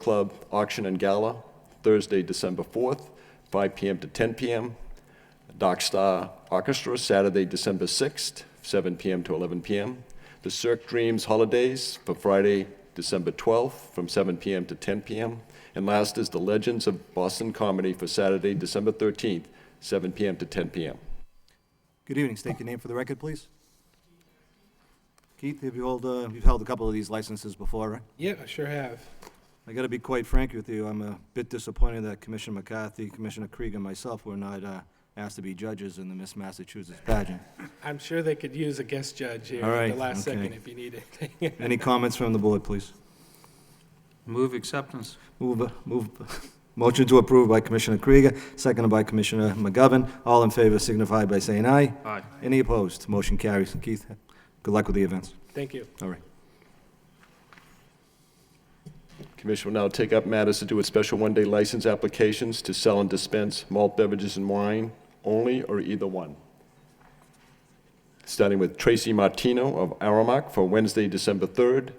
Club Auction and Gala, Thursday, December 4th, 5 p.m. to 10 p.m. Dark Star Orchestra, Saturday, December 6th, 7 p.m. to 11 p.m. The Cirque Dreams Holidays for Friday, December 12th, from 7 p.m. to 10 p.m. And last is the Legends of Boston Comedy for Saturday, December 13th, 7 p.m. to 10 p.m. Good evening. State your name for the record, please. Keith, you've held a couple of these licenses before, right? Yeah, I sure have. I got to be quite frank with you. I'm a bit disappointed that Commissioner McCarthy, Commissioner Krieg, and myself were not asked to be judges in the Miss Massachusetts pageant. I'm sure they could use a guest judge here All right, at the last okay. second if you need it. Any comments from the board, please? Move acceptance. Motion to approve by Commissioner Krieger, seconded by Commissioner McGovern. All in favor signify by saying aye. Aye. Any opposed? Motion carries. Keith, good luck with the events. Thank you. All right. Commission will now take up matters to do with special one-day license applications to sell and dispense malt beverages and wine only, or either one. Starting with Tracy Martino of Aramark for Wednesday, December 3rd,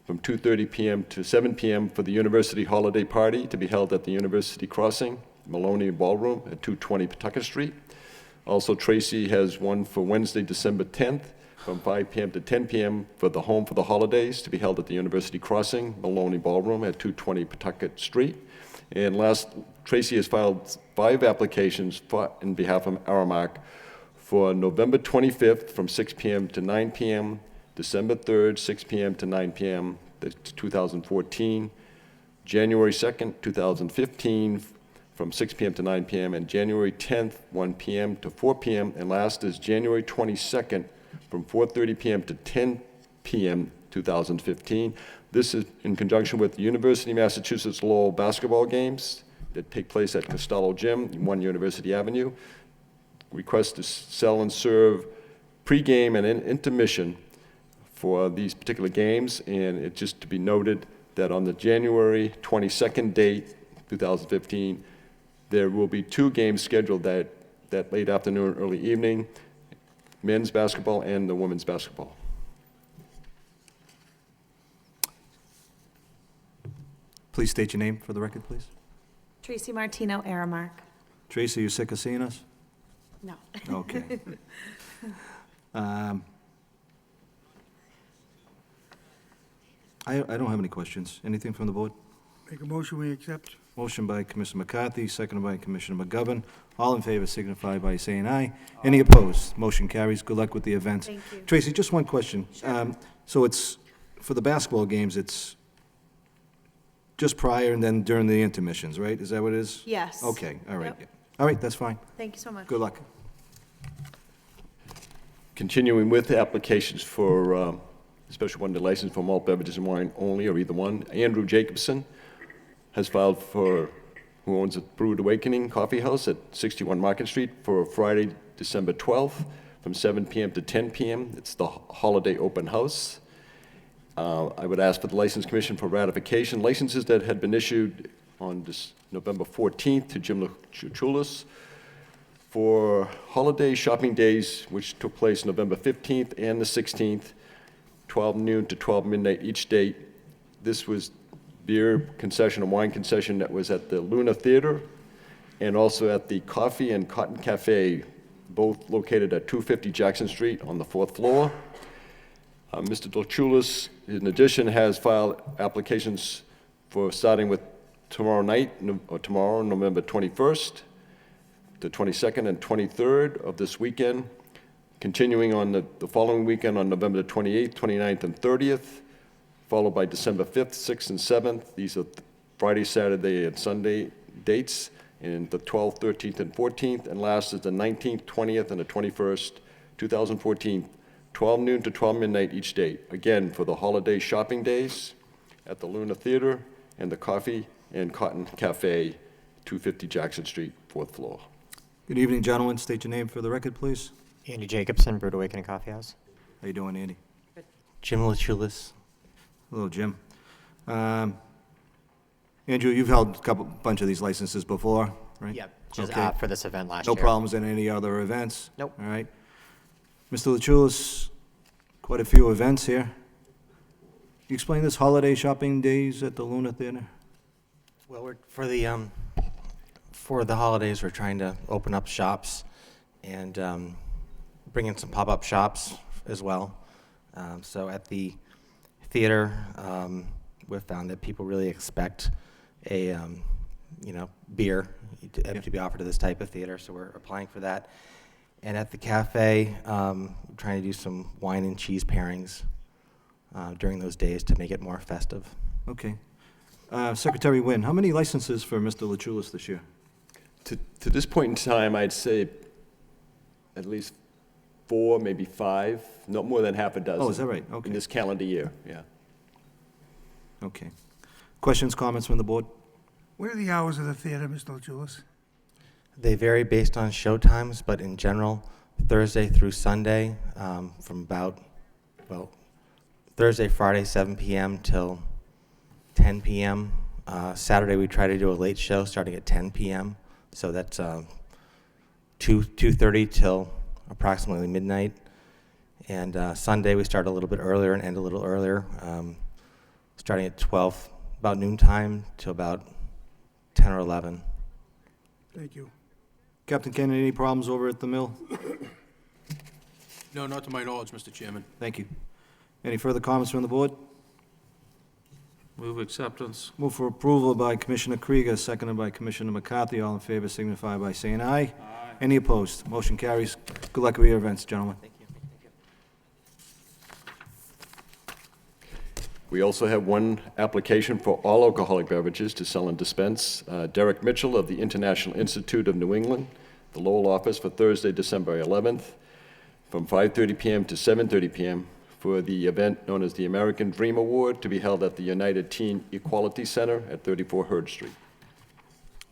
from 2:30 p.m. to 7 p.m. for the University Holiday Party to be held at the University Crossing, Maloney Ballroom at 220 Pawtucket Street. Also, Tracy has one for Wednesday, December 10th, from 5 p.m. to 10 p.m. for the Home for the Holidays to be held at the University Crossing, Maloney Ballroom at 220 Pawtucket Street. And last, Tracy has filed 5 applications in behalf of Aramark for November 25th from 6 p.m. to 9 p.m., December 3rd, 6 p.m. to 9 p.m., 2014, January 2nd, 2015, from 6 p.m. to 9 p.m., and January 10th, 1 p.m. to 4 p.m., and last is January 22nd, from 4:30 p.m. to 10 p.m. 2015. This is in conjunction with the University of Massachusetts Lowell basketball games that take place at Costello Gym, 1 University Avenue. Request to sell and serve pregame and intermission for these particular games, and it just to be noted that on the January 22nd date, 2015, there will be 2 games scheduled that late afternoon, early evening, men's basketball and the women's basketball. Please state your name for the record, please. Tracy Martino, Aramark. Tracy, you sick of seeing us? No. Okay. I don't have any questions. Anything from the board? Make a motion, we accept. Motion by Commissioner McCarthy, seconded by Commissioner McGovern. All in favor signify by saying aye. Any opposed? Motion carries. Good luck with the events. Thank you. Tracy, just one question. So it's, for the basketball games, it's just prior and then during the intermissions, right? Is that what it is? Yes. Okay, all right. Yep. All right, that's fine. Thank you so much. Good luck. Continuing with applications for special one-day license for malt beverages and wine only, or either one. Andrew Jacobson has filed who owns a Brewed Awakening Coffee House at 61 Market Street for Friday, December 12th, from 7 p.m. to 10 p.m. It's the holiday open house. I would ask for the License Commission for ratification. Licenses that had been issued on November 14th to Jim Luchulis for holiday shopping days, which took place November 15th and the 16th, 12 noon to 12 midnight each date. This was beer concession and wine concession that was at the Luna Theater and also at the Coffee and Cotton Cafe, both located at 250 Jackson Street on the 4th floor. Mr. Luchulis, in addition, has filed applications for starting with tomorrow night, or tomorrow, November 21st, the 22nd and 23rd of this weekend, continuing on the following weekend on November the 28th, 29th, and 30th, followed by December 5th, 6th, and 7th. These are Friday, Saturday, and Sunday dates, and the 12th, 13th, and 14th, and last is the 19th, 20th, and the 21st, 2014, 12 noon to 12 midnight each date. Again, for the holiday shopping days at the Luna Theater and the Coffee and Cotton Cafe, 250 Jackson Street, 4th floor. Good evening, gentlemen. State your name for the record, please. Andy Jacobson, Brewed Awakening Coffee House. How you doing, Andy? Jim Luchulis. Hello, Jim. Andrew, you've held bunch of these licenses before, right? Yep, just Okay. for this event last No year. problems in any other events? Nope. All right. Mr. Luchulis, quite a few events here. Can you explain this holiday shopping days at the Luna Theater? Well, for the holidays, we're trying to open up shops and bring in some pop-up shops as well. So at the theater, we've found that people really expect a, beer to be offered to this type of theater, so we're applying for that. And at the cafe, we're trying to do some wine and cheese pairings during those days to make it more festive. Okay. Secretary Wynn, how many licenses for Mr. Lachulis this year? To this point in time, I'd say at least 4, maybe 5, not more than half a dozen. Oh, is that right? Okay. In this calendar year, yeah. Okay. Questions, comments from the board? What are the hours of the theater, Mr. LaChulis? They vary based on show times, but in general, Thursday through Sunday, from about, Thursday, Friday, 7 p.m. till 10 p.m. Saturday, we try to do a late show starting at 10 p.m., so that's 2:30 till approximately midnight. And Sunday, we start a little bit earlier and end a little earlier, starting at 12, about noontime, till about 10 or 11. Thank you. Captain Kennedy, any problems over at the mill? No, not to my knowledge, Mr. Chairman. Thank you. Any further comments from the board? Move acceptance. Move for approval by Commissioner Krieger, seconded by Commissioner McCarthy. All in favor signify by saying aye. Aye. Any opposed? Motion carries. Good luck with your events, gentlemen. Thank you. We also have one application for all alcoholic beverages to sell and dispense. Derek Mitchell of the International Institute of New England, the Lowell office, for Thursday, December 11th, from 5:30 p.m. to 7:30 p.m. for the event known as the American Dream Award, to be held at the United Teen Equality Center at 34 Hurd Street.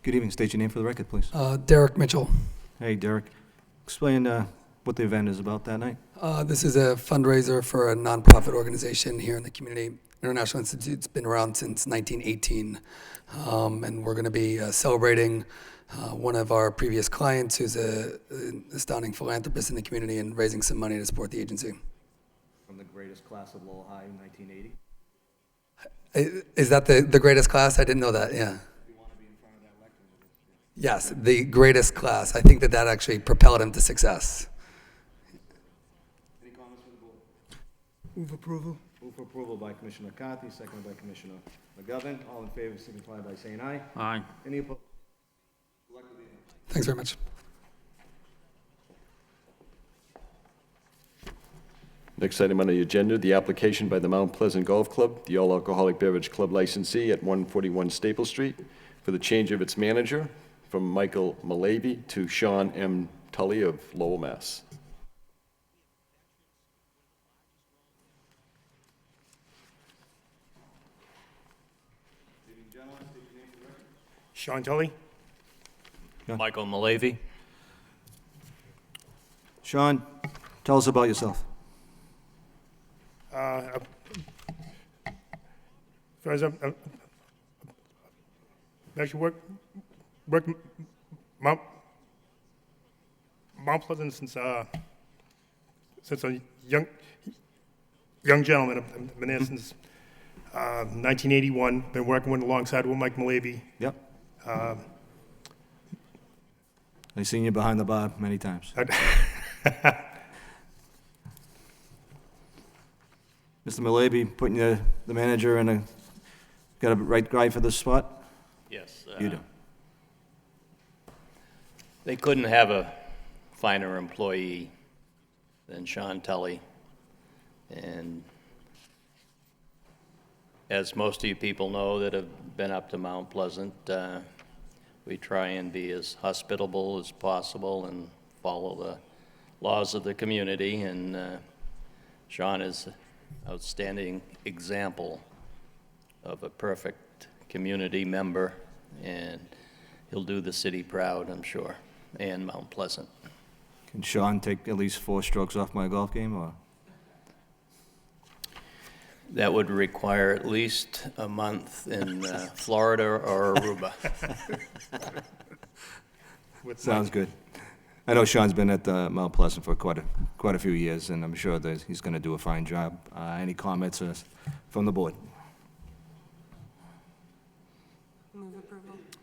Good evening. State your name for the record, please. Derek Mitchell. Hey, Derek. Explain what the event is about that night. This is a fundraiser for a nonprofit organization here in the community. International Institute's been around since 1918, and we're going to be celebrating one of our previous clients who's an astounding philanthropist in the community and raising some money to support the agency. From the greatest class of Lowell High in 1980. Is that the greatest class? I didn't know that, yeah. Yes, the greatest class. I think that actually propelled him to success. Any comments from the board? Move approval. Move for approval by Commissioner McCarthy, seconded by Commissioner McGovern. All in favor signify by saying aye. Aye. Any opposed? Good luck with the event. Thanks very much. Next item on the agenda, the application by the Mount Pleasant Golf Club, the all-alcoholic beverage club licensee at 141 Staple Street, for the change of its manager from Michael Malavy to Sean M. Tully of Lowell, Mass. Sean Tully. Michael Malavy. Sean, tell us about yourself. First, I've actually worked Mount Pleasant since a young gentleman. I've been there since 1981. Been working alongside with Mike Malavy. Yep. I've seen you behind the bar many times. Mr. Malavy, putting the manager in a, got a right guy for this spot? Yes. You do. They couldn't have a finer employee than Sean Tully. And as most of you people know that have been up to Mount Pleasant, we try and be as hospitable as possible and follow the laws of the community. And Sean is an outstanding example of a perfect community member, and he'll do the city proud, I'm sure, and Mount Pleasant. Can Sean take at least 4 strokes off my golf game, or? That would require at least a month in Florida or Aruba. Sounds good. I know Sean's been at Mount Pleasant for quite a few years, and I'm sure that he's going to do a fine job. Any comments from the board? Move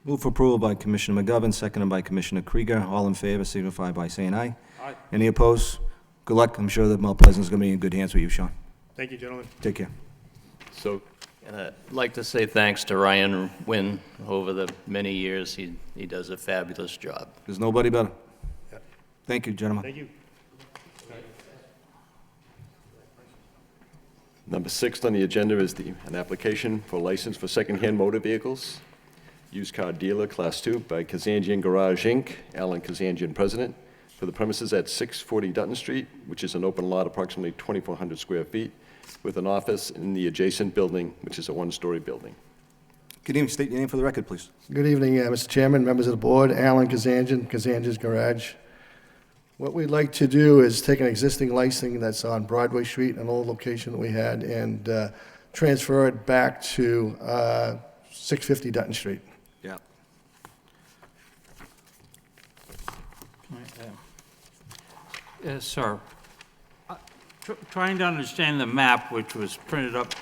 Move for approval by Commissioner McGovern, seconded by Commissioner Krieger. All in favor signify by saying aye. Aye. Any opposed? Good luck. I'm sure that Mount Pleasant's going to be in good hands with you, Sean. Thank you, gentlemen. Take care. So, And I'd like to say thanks to Ryan Wynn. Over the many years, he does a fabulous job. There's nobody better. Yep. Thank you, gentlemen. Thank you. number 6 on the agenda is an application for license for secondhand motor vehicles. Used car dealer, Class 2, by Kazanjian Garage, Inc., Alan Kazanjian, President, for the premises at 640 Dutton Street, which is an open lot approximately 2,400 square feet, with an office in the adjacent building, which is a one-story building. Good evening. State your name for the record, please. Good evening, Mr. Chairman, members of the board, Alan Kazanjian, Kazanjian's Garage. What we'd like to do is take an existing license that's on Broadway Street, an old location that we had, and transfer it back to 650 Dutton Street. Yeah. Sir, trying to understand the map, which was printed up,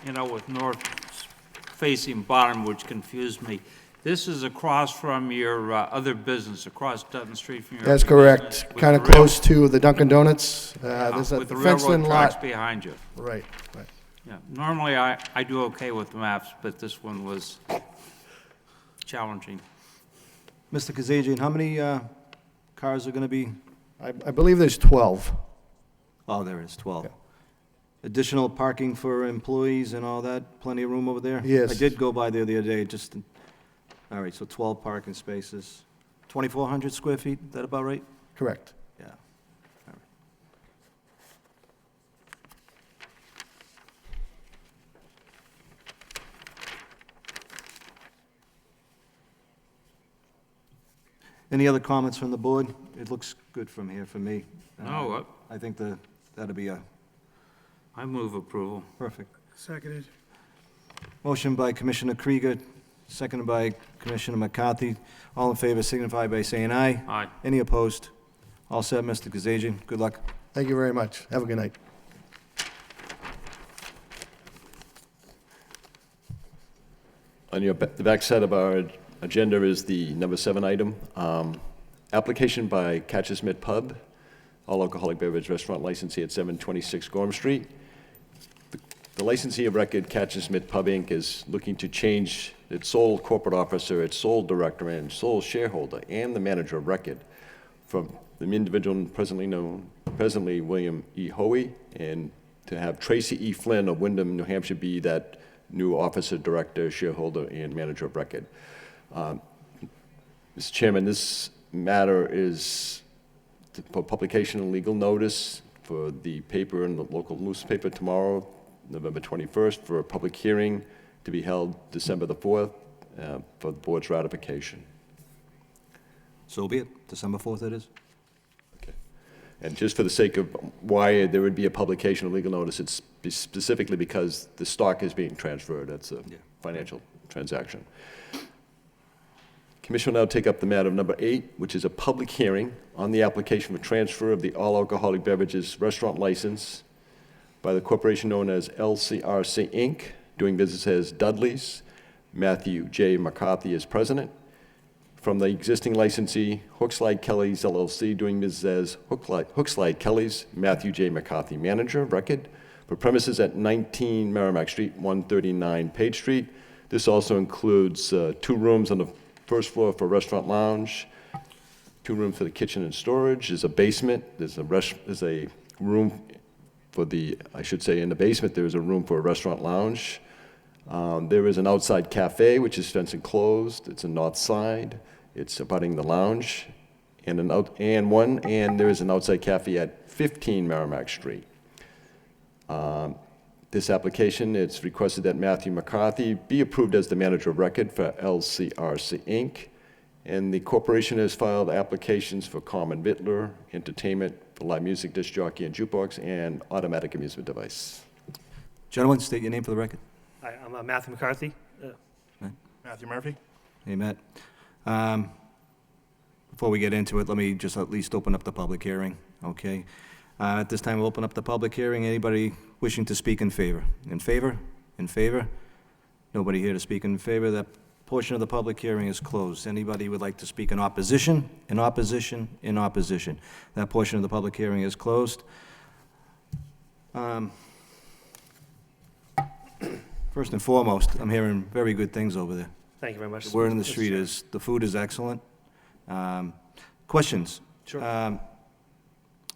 with north-facing bottom, which confused me. This is across from your other business, across Dutton Street from your That's other business, correct, with kind of the rail- close to the Dunkin' Donuts. There's a with the fenced-in railroad tracks lot. behind you. Right, right. Yeah, normally I do okay with maps, but this one was challenging. Mr. Kazajian, how many cars are going to be? I believe there's 12. Oh, there is, 12. Yeah. Additional parking for employees and all that? Plenty of room over there? Yes. I did go by there the other day, all right, so 12 parking spaces. 2,400 square feet, is that about right? Correct. Yeah. All right. Any other comments from the board? It looks good from here for me. No, I think that'll be a I move approval. perfect. Seconded. Motion by Commissioner Krieger, seconded by Commissioner McCarthy. All in favor signify by saying aye. Aye. Any opposed? All set, Mr. Kazajian. Good luck. Thank you very much. Have a good night. On the back side of our agenda is the number 7 item, application by Catcher's Mitt Pub, all alcoholic beverage restaurant licensee at 726 Gorham Street. The licensee of record, Catcher's Mitt Pub, Inc., is looking to change its sole corporate officer, its sole director, and sole shareholder, and the manager of record from the individual presently William E. Hoey, and to have Tracy E. Flynn of Wyndham, New Hampshire, be that new officer, director, shareholder, and manager of record. Mr. Chairman, this matter is for publication and legal notice for the paper and the local newspaper tomorrow, November 21st, for a public hearing to be held December the 4th for the board's ratification. So be it. December 4th it is. Okay. And just for the sake of why there would be a publication of legal notice, it's specifically because the stock is being transferred. That's a financial transaction. Commission will now take up the matter of number 8, which is a public hearing on the application for transfer of the all alcoholic beverages restaurant license by the corporation known as LCRC Inc., doing business as Dudley's. Matthew J. McCarthy is president. From the existing licensee, Hookslide Kelly's LLC, doing business as Hookslide Kelly's, Matthew J. McCarthy, manager of record, for premises at 19 Merrimack Street, 139 Page Street. This also includes 2 rooms on the first floor for restaurant lounge, 2 rooms for the kitchen and storage. There's a basement. There's a room for the, I should say, in the basement, there's a room for a restaurant lounge. There is an outside cafe, which is fenced and closed. It's a north side. It's abutting the lounge. And there is an outside cafe at 15 Merrimack Street. This application, it's requested that Matthew McCarthy be approved as the manager of record for LCRC Inc., and the corporation has filed applications for common vittler, entertainment, for live music, disc jockey, and jukebox, and automatic amusement device. Gentlemen, state your name for the record. Hi, I'm Matthew McCarthy. Right. Matthew Murphy. Hey, Matt. Before we get into it, let me just at least open up the public hearing, okay? At this time, we'll open up the public hearing. Anybody wishing to speak in favor? In favor? In favor? Nobody here to speak in favor. That Portion of the public hearing is closed. Anybody would like to speak in opposition? In opposition? In opposition? That portion of the public hearing is closed. First and foremost, I'm hearing very good things over there. Thank you very much. The word on the Mr. street Chair. is, the food is excellent. Questions? Sure.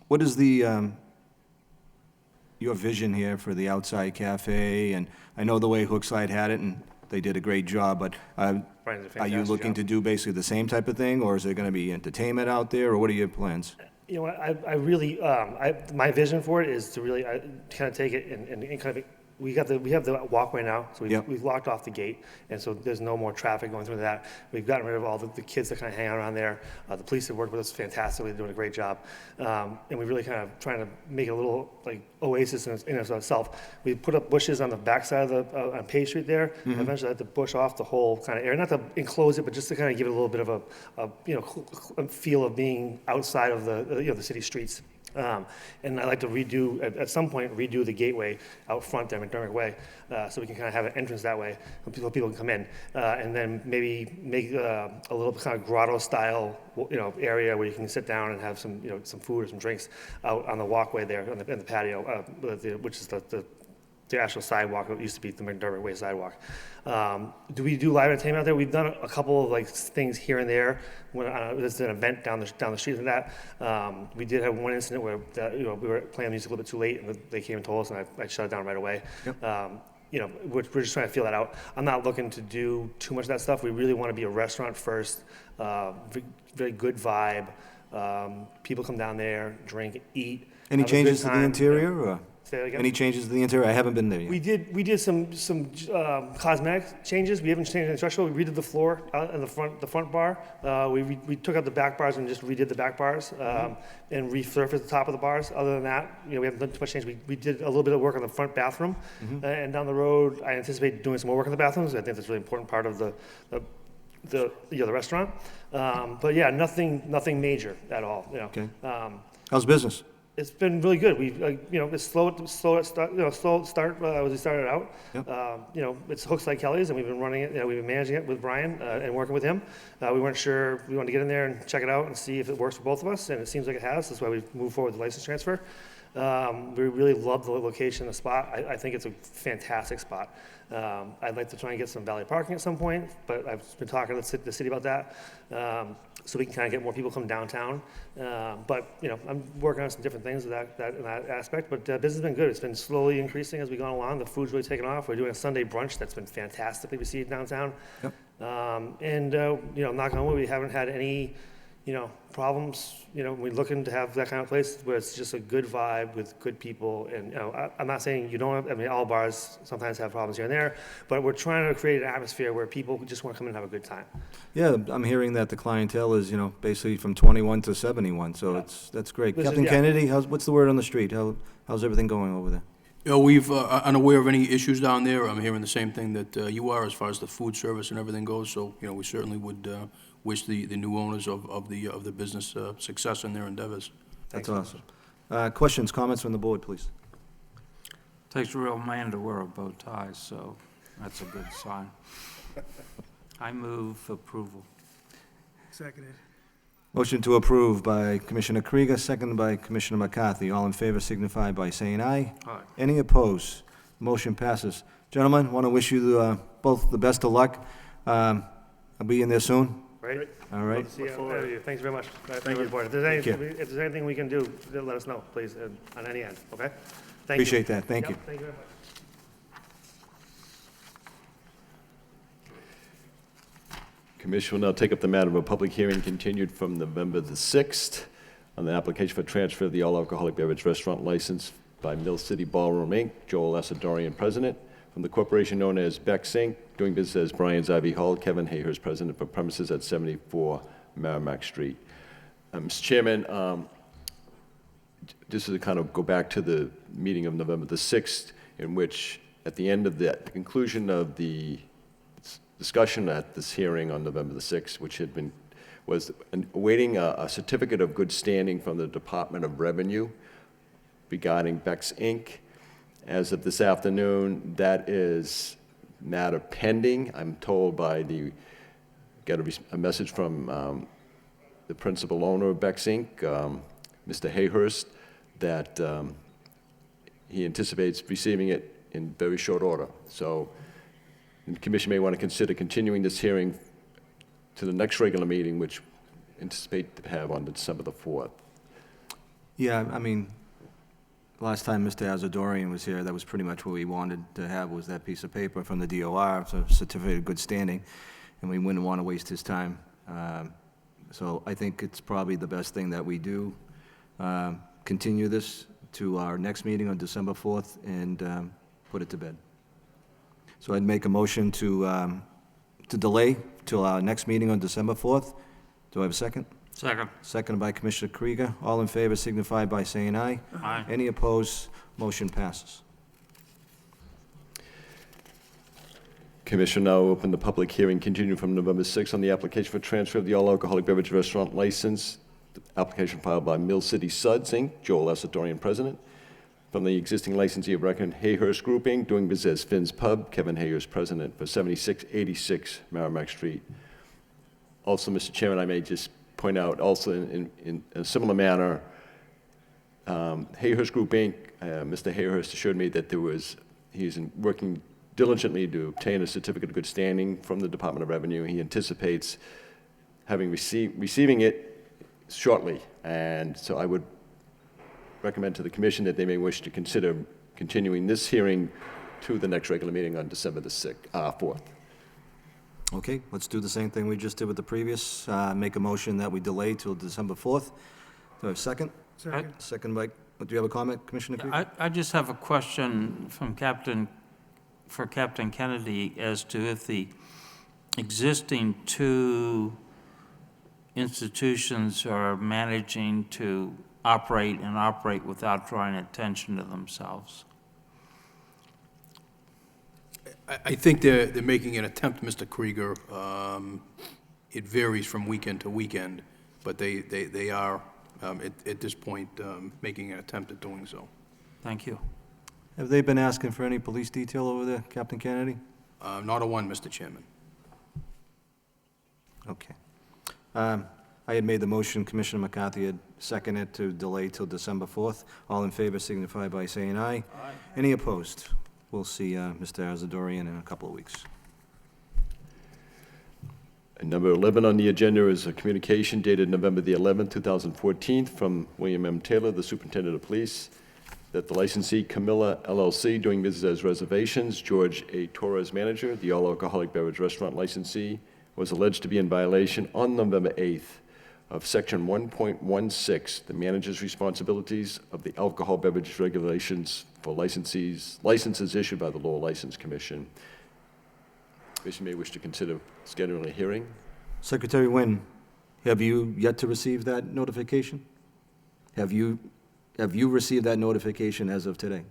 What is your vision here for the outside cafe? And I know the way Hookside had it, and they did a great job, but Brian did a are you fantastic looking job. to do basically the same type of thing, or is there going to be entertainment out there, or what are your plans? You know, I really, my vision for it is to really kind of take it and kind of, we have the walkway now, so Yep. we've locked off the gate, and so there's no more traffic going through that. We've gotten rid of all the kids that kind of hang out around there. The police have worked with us fantastically, they're doing a great job. And we really kind of trying to make it a little like oasis in itself. We put up bushes on the backside of on Page Street there. Mm-hmm. Eventually I had to bush off the whole kind of area, not to enclose it, but just to kind of give it a little bit of a feel of being outside of the city streets. And I'd like to at some point, redo the gateway out front there, McDermott Way, so we can kind of have an entrance that way, so people can come in. And then maybe make a little kind of grotto-style, area where you can sit down and have some, some food or some drinks out on the walkway there, in the patio, which is the actual sidewalk. It used to be the McDermott Way sidewalk. Do we do live entertainment out there? We've done a couple of things here and there. When there's an event down the street of that. We did have one incident where we were playing music a little bit too late, and they came and told us, and I shut it down right away. Yep. We're just trying to feel that out. I'm not looking to do too much of that stuff. We really want to be a restaurant first, very good vibe. People come down there, drink, eat. Any have a good changes to the time, interior, or Say that again? any changes to the interior? I haven't been there yet. We did some cosmetic changes. We haven't changed any structural. We redid the floor in the front bar. We took out the back bars and just redid the back bars and resurfaced the top of the bars. Other than that, we haven't done too much change. We did a little bit of work on the front bathroom, and down the road, I anticipate doing some more work on the bathrooms. I think that's a really important part of the restaurant. But yeah, nothing major at all. Okay. How's business? It's been really good. We, it's slow start as we started out. Yep. It's Hooks Like Kelly's, and we've been running it. We've been managing it with Brian and working with him. We weren't sure. We wanted to get in there and check it out and see if it works for both of us, and it seems like it has. That's why we moved forward with the license transfer. We really love the location, the spot. I think it's a fantastic spot. I'd like to try and get some valet parking at some point, but I've been talking to the city about that, so we can kind of get more people come downtown. But I'm working on some different things in that aspect. But business has been good. It's been slowly increasing as we go along. The food's really taken off. We're doing a Sunday brunch that's been fantastically received downtown. Yep. And knock on wood, we haven't had any problems. We're looking to have that kind of place where it's just a good vibe with good people. And I'm not saying you don't have, all bars sometimes have problems here and there, but we're trying to create an atmosphere where people just want to come in and have a good time. Yeah, I'm hearing that the clientele is, basically from 21 to 71, so that's great. This is- Captain yeah. Kennedy, what's the word on the street? How's everything going over there? We've, unaware of any issues down there. I'm hearing the same thing that you are as far as the food service and everything goes. So, we certainly would wish the new owners of the business success in their endeavors. That's awesome. Questions, comments from the board, please? Takes a real man to wear a bow tie, so that's a good sign. I move approval. Seconded. Motion to approve by Commissioner Krieger, seconded by Commissioner McCarthy. All in favor signify by saying aye. Aye. Any opposed? Motion passes. Gentlemen, want to wish you both the best of luck. I'll be in there soon. Right? All right. Love to see you. Thanks very much. Thank you. If there's anything we can do, let us know, please, on any end, okay? Thank you. Appreciate that. Thank you. Yep, thank you very much. Commission will now take up the matter of a public hearing continued from November the 6th on the application for transfer of the all-alcoholic beverage restaurant license by Mill City Ballroom, Inc., Joel Asadorian, President, from the corporation known as Beck's Inc., doing business as Brian's Ivy Hall, Kevin Hayhurst, President, for premises at 74 Merrimack Street. Mr. Chairman, just to kind of go back to the meeting of November the 6th, in which at the end of the conclusion of the discussion at this hearing on November the 6th, which was awaiting a certificate of good standing from the Department of Revenue regarding Beck's Inc. As of this afternoon, that is matter pending. I'm told by got a message from the principal owner of Beck's Inc., Mr. Hayhurst, that he anticipates receiving it in very short order. So the commission may want to consider continuing this hearing to the next regular meeting, which anticipate to have on December the 4th. Yeah, I mean, last time Mr. Azadorian was here, that was pretty much what we wanted to have, was that piece of paper from the DOR, so certificate of good standing, and we wouldn't want to waste his time. So I think it's probably the best thing that we do, continue this to our next meeting on December 4th and put it to bed. So I'd make a motion to delay till our next meeting on December 4th. Do I have a second? Second. Seconded by Commissioner Krieger. All in favor signify by saying aye. Aye. Any opposed? Motion passes. Commission now open the public hearing continued from November 6th on the application for transfer of the all-alcoholic beverage restaurant license. The application filed by Mill City Suds, Inc., Joel Assadorian, President, from the existing licensee of record, Hayhurst Group, Inc., doing business as Finn's Pub, Kevin Hayhurst, President, for 7686 Merrimack Street. Also, Mr. Chairman, I may just point out, also in a similar manner, Hayhurst Group, Inc., Mr. Hayhurst assured me that he's working diligently to obtain a certificate of good standing from the Department of Revenue. He anticipates receiving it shortly, and so I would recommend to the commission that they may wish to consider continuing this hearing to the next regular meeting on December the 4th. Okay, let's do the same thing we just did with the previous. Make a motion that we delay till December 4th. Do I have a second? Second. Second by, do you have a comment, Commissioner Krieger? I just have a question from Captain Kennedy as to if the existing two institutions are managing to operate without drawing attention to themselves. I think they're making an attempt, Mr. Krieger. It varies from weekend to weekend, but they are, at this point, making an attempt at doing so. Thank you. Have they been asking for any police detail over there, Captain Kennedy? Not a one, Mr. Chairman. Okay. I had made the motion, Commissioner McCarthy had seconded to delay till December 4th. All in favor signify by saying aye. Aye. Any opposed? We'll see Mr. Azadorian in a couple of weeks. And number 11 on the agenda is a communication dated November the 11th, 2014, from William M. Taylor, the Superintendent of Police, that the licensee Camilla LLC, doing business as Reservations, George A. Torres, manager, the all-alcoholic beverage restaurant licensee, was alleged to be in violation on November 8th of Section 1.16, the manager's responsibilities of the alcohol beverage regulations for licenses issued by the Lowell License Commission. Commission may wish to consider scheduling a hearing. Secretary Nguyen, have you yet to receive that notification? Have you received that notification as of today,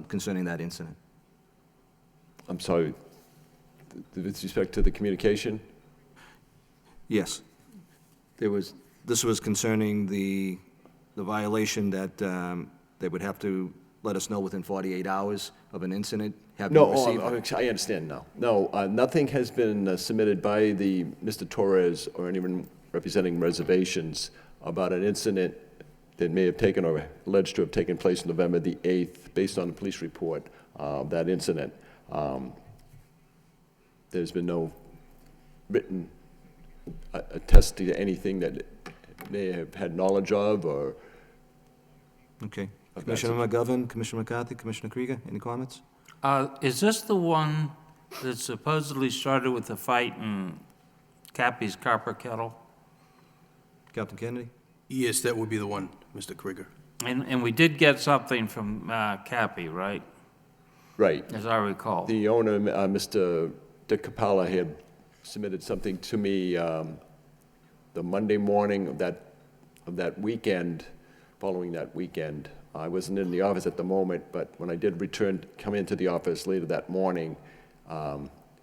concerning that incident? I'm sorry, with respect to the communication? Yes. This was concerning the violation that they would have to let us know within 48 hours of an incident. Have you No, received it? I understand now. No, nothing has been submitted by Mr. Torres or anyone representing Reservations about an incident that may have taken or alleged to have taken place November the 8th, based on the police report of that incident. There's been no written attest to anything that they have had knowledge of or... Okay. Commissioner McGovern, Commissioner McCarthy, Commissioner Krieger, any comments? Is this the one that supposedly started with the fight in Cappy's Copper Kettle? Captain Kennedy? Yes, that would be the one, Mr. Krieger. And we did get something from Cappy, right? Right. As I recall. The owner, Mr. Dick Capella, had submitted something to me the Monday morning of that weekend, following that weekend. I wasn't in the office at the moment, but when I did come into the office later that morning,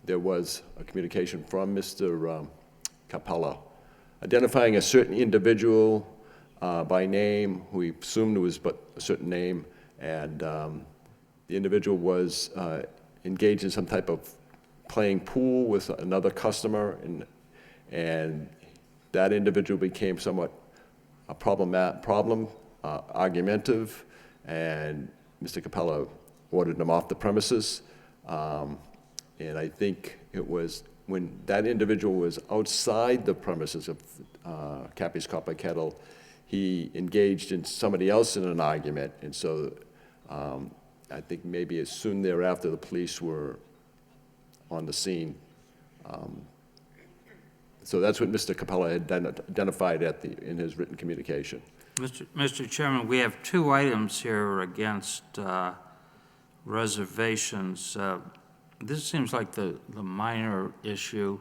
there was a communication from Mr. Capella identifying a certain individual by name, who he assumed was but a certain name, and the individual was engaged in some type of playing pool with another customer, and that individual became somewhat a argumentative, and Mr. Capella ordered him off the premises. And I think it was when that individual was outside the premises of Cappy's Copper Kettle, he engaged in somebody else in an argument. And so I think maybe as soon thereafter, the police were on the scene. So that's what Mr. Capella had identified in his written communication. Mr. Chairman, we have two items here against reservations. This seems like the minor issue.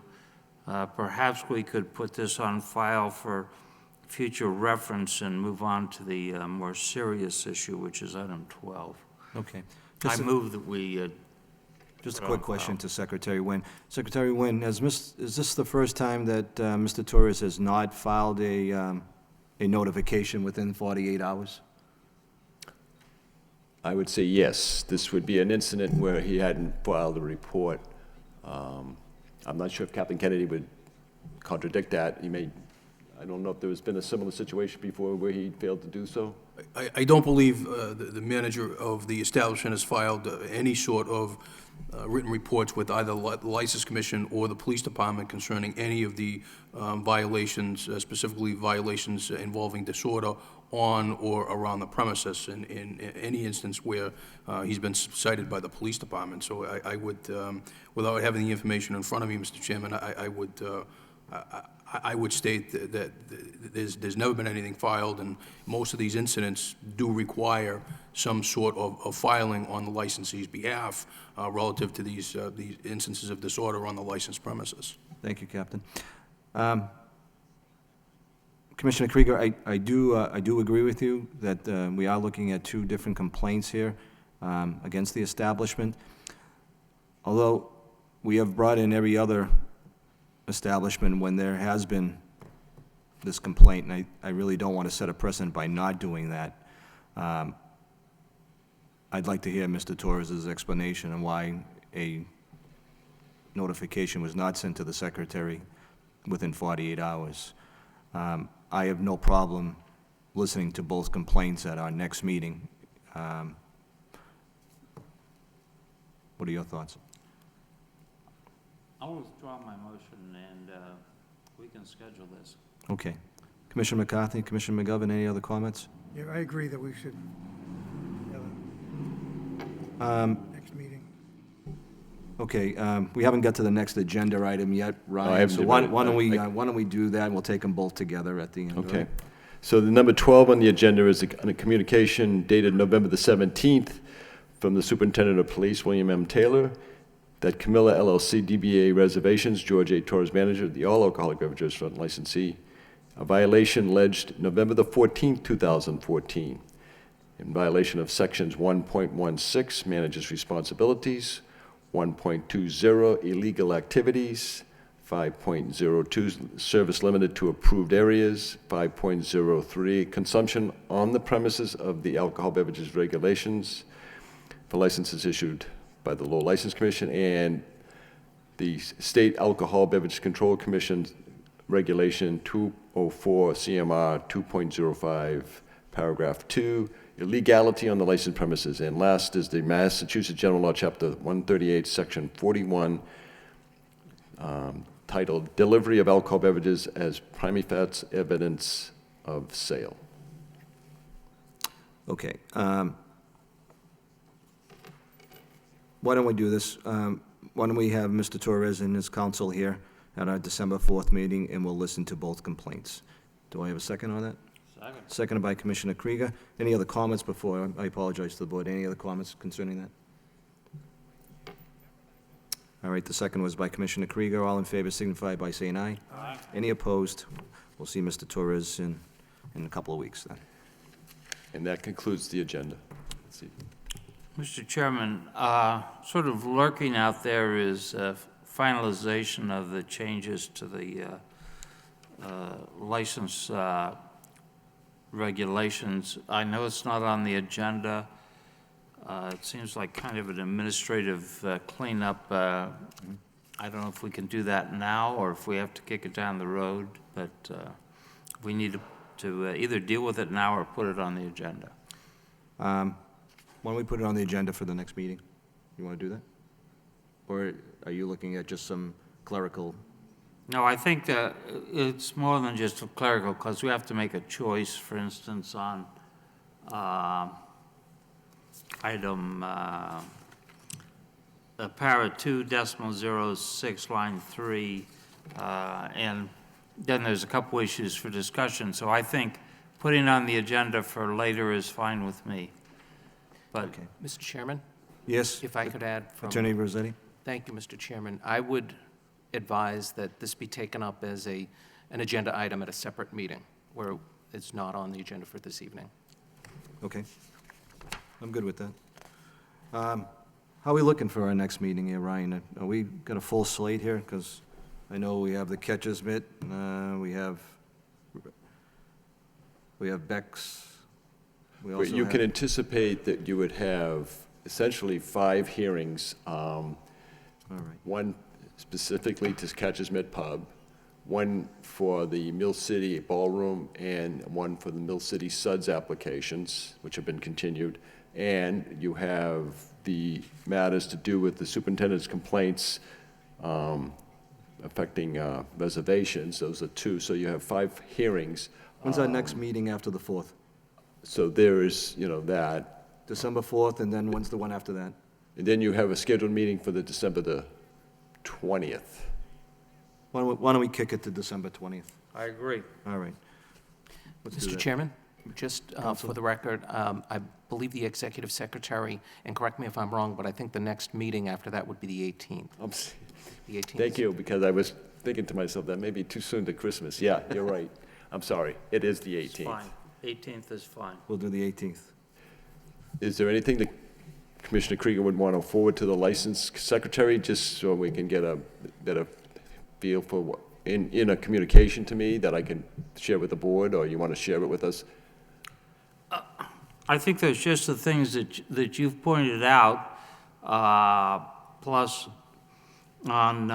Perhaps we could put this on file for future reference and move on to the more serious issue, which is item 12. Okay. I move that we Just a quick question to Secretary Nguyen. Secretary Nguyen, is this the first time that Mr. Torres has not filed a notification within 48 hours? I would say yes. This would be an incident where he hadn't filed a report. I'm not sure if Captain Kennedy would contradict that. I don't know if there's been a similar situation before where he failed to do so. I don't believe the manager of the establishment has filed any sort of written reports with either the License Commission or the Police Department concerning any of the violations, specifically violations involving disorder on or around the premises in any instance where he's been cited by the Police Department. So I would, without having the information in front of me, Mr. Chairman, I would state that there's never been anything filed, and most of these incidents do require some sort of filing on the licensee's behalf relative to these instances of disorder on the licensed premises. Thank you, Captain. Commissioner Krieger, I do agree with you that we are looking at two different complaints here against the establishment. Although we have brought in every other establishment when there has been this complaint, and I really don't want to set a precedent by not doing that. I'd like to hear Mr. Torres's explanation on why a notification was not sent to the Secretary within 48 hours. I have no problem listening to both complaints at our next meeting. What are your thoughts? I'll withdraw my motion, and we can schedule this. Okay. Commissioner McCarthy, Commissioner McGovern, any other comments? Yeah, I agree that we should have a next meeting. Okay, we haven't got to the next agenda item yet, I Ryan, haven't so why don't we do that, and we'll take them both together at the end. all Okay. right? So the number 12 on the agenda is a communication dated November the 17th from the Superintendent of Police, William M. Taylor, that Camilla LLC DBA Reservations, George A. Torres, manager of the all alcoholic beverage restaurant licensee, a violation alleged November the 14th, 2014, in violation of sections 1.16, manager's responsibilities, 1.20, illegal activities, 5.02, service limited to approved areas, 5.03, consumption on the premises of the alcohol beverages regulations for licenses issued by the Lowell License Commission and the State Alcohol Beverage Control Commission Regulation 204 CMR 2.05, paragraph 2, illegality on the licensed premises. And last is the Massachusetts General Law, Chapter 138, Section 41, titled Delivery of Alcohol Beverages as Prima facie Evidence of Sale. Okay. Why don't we do this? Why don't we have Mr. Torres and his counsel here at our December 4th meeting, and we'll listen to both complaints. Do I have a second on that? Second. Seconded by Commissioner Krieger. Any other comments before, I apologize to the board, any other comments concerning that? All right, the second was by Commissioner Krieger. All in favor signify by saying aye. Aye. Any opposed? We'll see Mr. Torres in a couple of weeks then. And that concludes the agenda. Let's see. Mr. Chairman, sort of lurking out there is finalization of the changes to the license regulations. I know it's not on the agenda. It seems like kind of an administrative cleanup. I don't know if we can do that now, or if we have to kick it down the road, but we need to either deal with it now or put it on the agenda. Why don't we put it on the agenda for the next meeting? You want to do that? Or are you looking at just some clerical? No, I think that it's more than just a clerical, because we have to make a choice, for instance, on item para 2.06, line 3, and then there's a couple issues for discussion. So I think putting on the agenda for later is fine with me. But Okay. Mr. Chairman, Yes? if I could add from... Attorney Rossetti? Thank you, Mr. Chairman. I would advise that this be taken up as an agenda item at a separate meeting, where it's not on the agenda for this evening. Okay. I'm good with that. How are we looking for our next meeting here, Ryan? Are we got a full slate here? Because I know we have the catcher's mitt, we have Beck's. We But also you can have- anticipate that you would have essentially 5 hearings, All right. one specifically to Catcher's Mitt Pub, one for the Mill City Ballroom, and one for the Mill City Suds applications, which have been continued. And you have the matters to do with the superintendent's complaints affecting reservations. Those are 2. So you have 5 hearings. When's our next meeting after the 4th? So there is, that. December 4th, and then when's the one after that? And then you have a scheduled meeting for the December the 20th. Why don't we kick it to December 20th? I agree. All right. Let's do Mr. that. Chairman, just for the record, I believe the executive secretary, and correct me if I'm wrong, but I think the next meeting after that would be the 18th. The 18th. Thank you, because I was thinking to myself, that may be too soon to Christmas. Yeah, you're right. I'm sorry. It is the It's 18th. fine. 18th is fine. We'll do the 18th. Is there anything that Commissioner Krieger would want to forward to the license secretary, just so we can get a better feel for what, in a communication to me that I can share with the board, or you want to share it with us? I think there's just the things that you've pointed out, plus on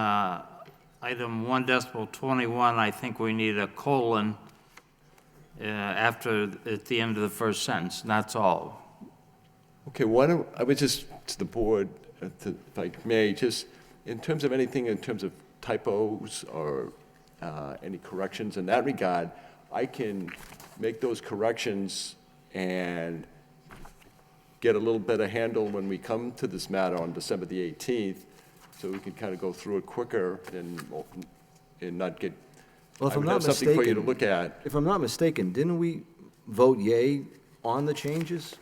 item 1.21, I think we need a colon at the end of the first sentence, and that's all. Okay, why don't, I would just, to the board, if I may, just in terms of anything, in terms of typos or any corrections in that regard, I can make those corrections and get a little better handle when we come to this matter on December the 18th, so we can kind of go through it quicker and not get, Well, if I I'm would not have something for you to mistaken, look at. if I'm not mistaken, didn't we vote yay on the changes?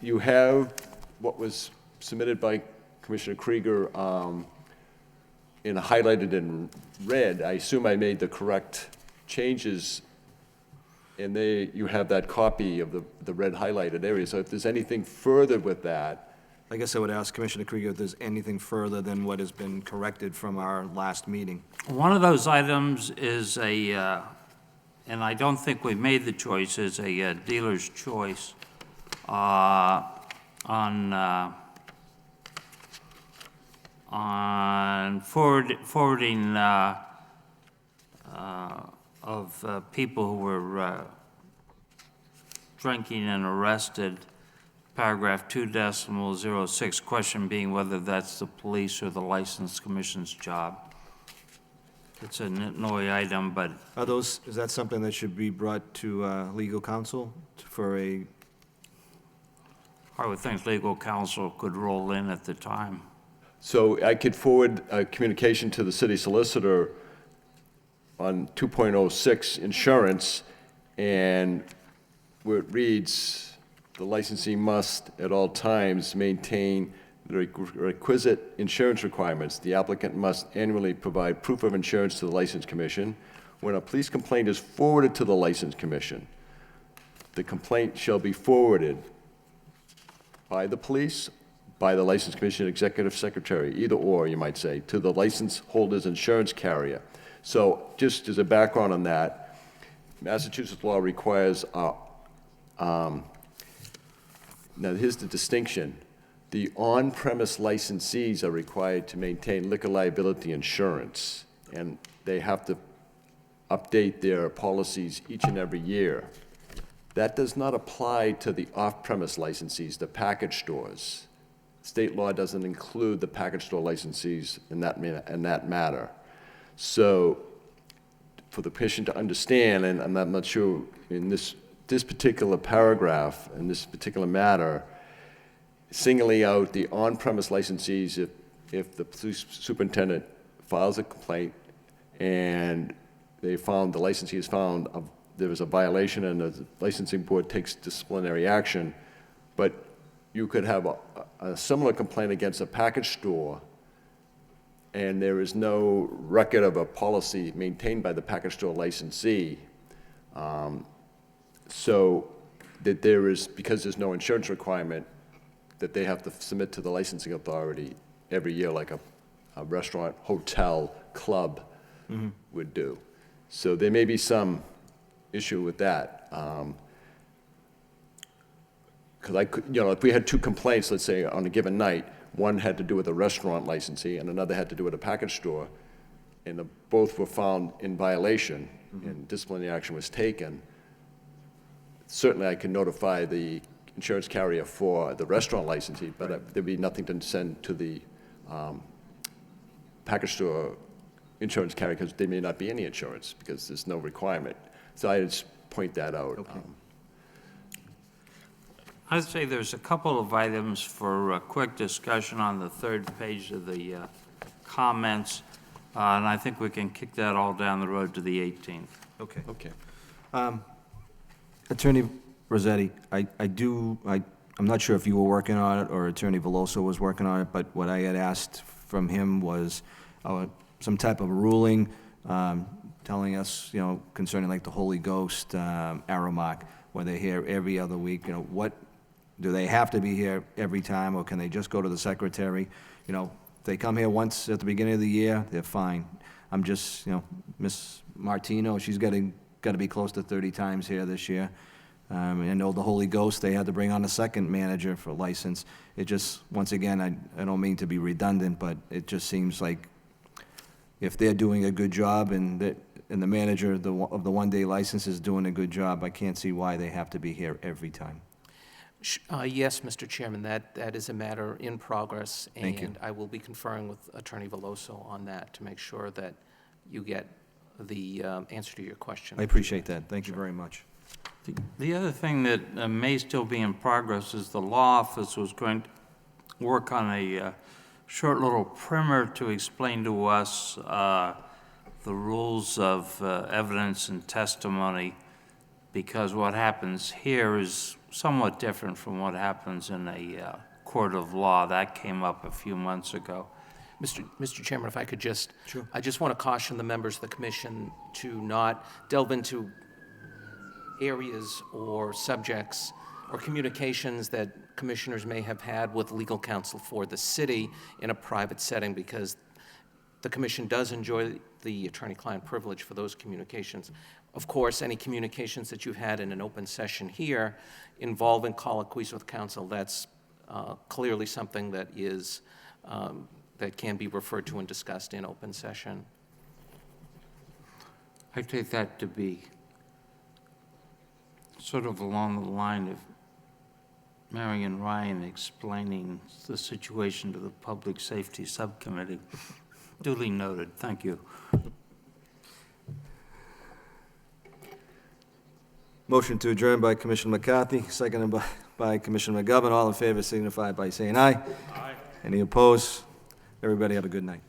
You have what was submitted by Commissioner Krieger in highlighted in red. I assume I made the correct changes, and you have that copy of the red highlighted area. So if there's anything further with that, I guess I would ask Commissioner Krieger if there's anything further than what has been corrected from our last meeting. One of those items is and I don't think we made the choice, is a dealer's choice on forwarding of people who were drinking and arrested, paragraph 2.06, question being whether that's the police or the license commission's job. It's a nitnoy item, but Is that something that should be brought to legal counsel for a, I would think legal counsel could roll in at the time. so I could forward a communication to the city solicitor on 2.06 insurance, and where it reads, the licensee must at all times maintain the requisite insurance requirements. The applicant must annually provide proof of insurance to the License Commission. When a police complaint is forwarded to the License Commission, the complaint shall be forwarded by the police, by the License Commission Executive Secretary, either or, you might say, to the license holder's insurance carrier. So just as a background on that, Now, here's the distinction. The on-premise licensees are required to maintain liquor liability insurance, and they have to update their policies each and every year. That does not apply to the off-premise licensees, the package stores. State law doesn't include the package store licensees in that matter. So, for the patient to understand, and I'm not sure in this particular paragraph, in this particular matter, singling out the on-premise licensees, if the police superintendent files a complaint and the licensee is found there was a violation and the licensing board takes disciplinary action, but you could have a similar complaint against a package store and there is no record of a policy maintained by the package store licensee, so that because there's no insurance requirement, that they have to submit to the licensing authority every year like a restaurant, hotel, club would do. So there may be some issue with that. Because if we had two complaints, let's say on a given night, one had to do with a restaurant licensee and another had to do with a package store, and both were found in violation and disciplinary action was taken, certainly I can notify the insurance carrier for the restaurant licensee, but there'd be nothing to send to the package store insurance carrier because there may not be any insurance because there's no requirement. So I just point that out. Okay. I'd say there's a couple of items for a quick discussion on the third page of the comments, and I think we can kick that all down the road to the 18th. Okay. Okay. Attorney Rossetti, I'm not sure if you were working on it or Attorney Veloso was working on it, but what I had asked from him was some type of ruling telling us, concerning like the Holy Ghost arrow mark, where they're here every other week, what, do they have to be here every time, or can they just go to the secretary? If they come here once at the beginning of the year, they're fine. I'm just, Miss Martino, she's got to be close to 30 times here this year. I know the Holy Ghost, they had to bring on a second manager for license. It just, once again, I don't mean to be redundant, but it just seems like if they're doing a good job and the manager of the one-day license is doing a good job, I can't see why they have to be here every time. Yes, Mr. Chairman, that is a matter in progress. Thank you. And I will be conferring with Attorney Veloso on that to make sure that you get the answer to your question. I appreciate that. Thank you very much. The other thing that may still be in progress is the law office was going to work on a short little primer to explain to us the rules of evidence and testimony, because what happens here is somewhat different from what happens in a court of law. That came up a few months ago. Mr. Chairman, if I could just, Sure. I just want to caution the members of the commission to not delve into areas or subjects or communications that commissioners may have had with legal counsel for the city in a private setting, because the commission does enjoy the attorney-client privilege for those communications. Of course, any communications that you've had in an open session here involving colloquies with counsel, that's clearly something that is that can be referred to and discussed in open session. I take that to be sort of along the line of Marion Ryan explaining the situation to the Public Safety Subcommittee. Duly noted. Thank you. Motion to adjourn by Commissioner McCarthy, seconded by Commissioner McGovern. All in favor signify by saying aye. Aye. Any opposed? Everybody have a good night.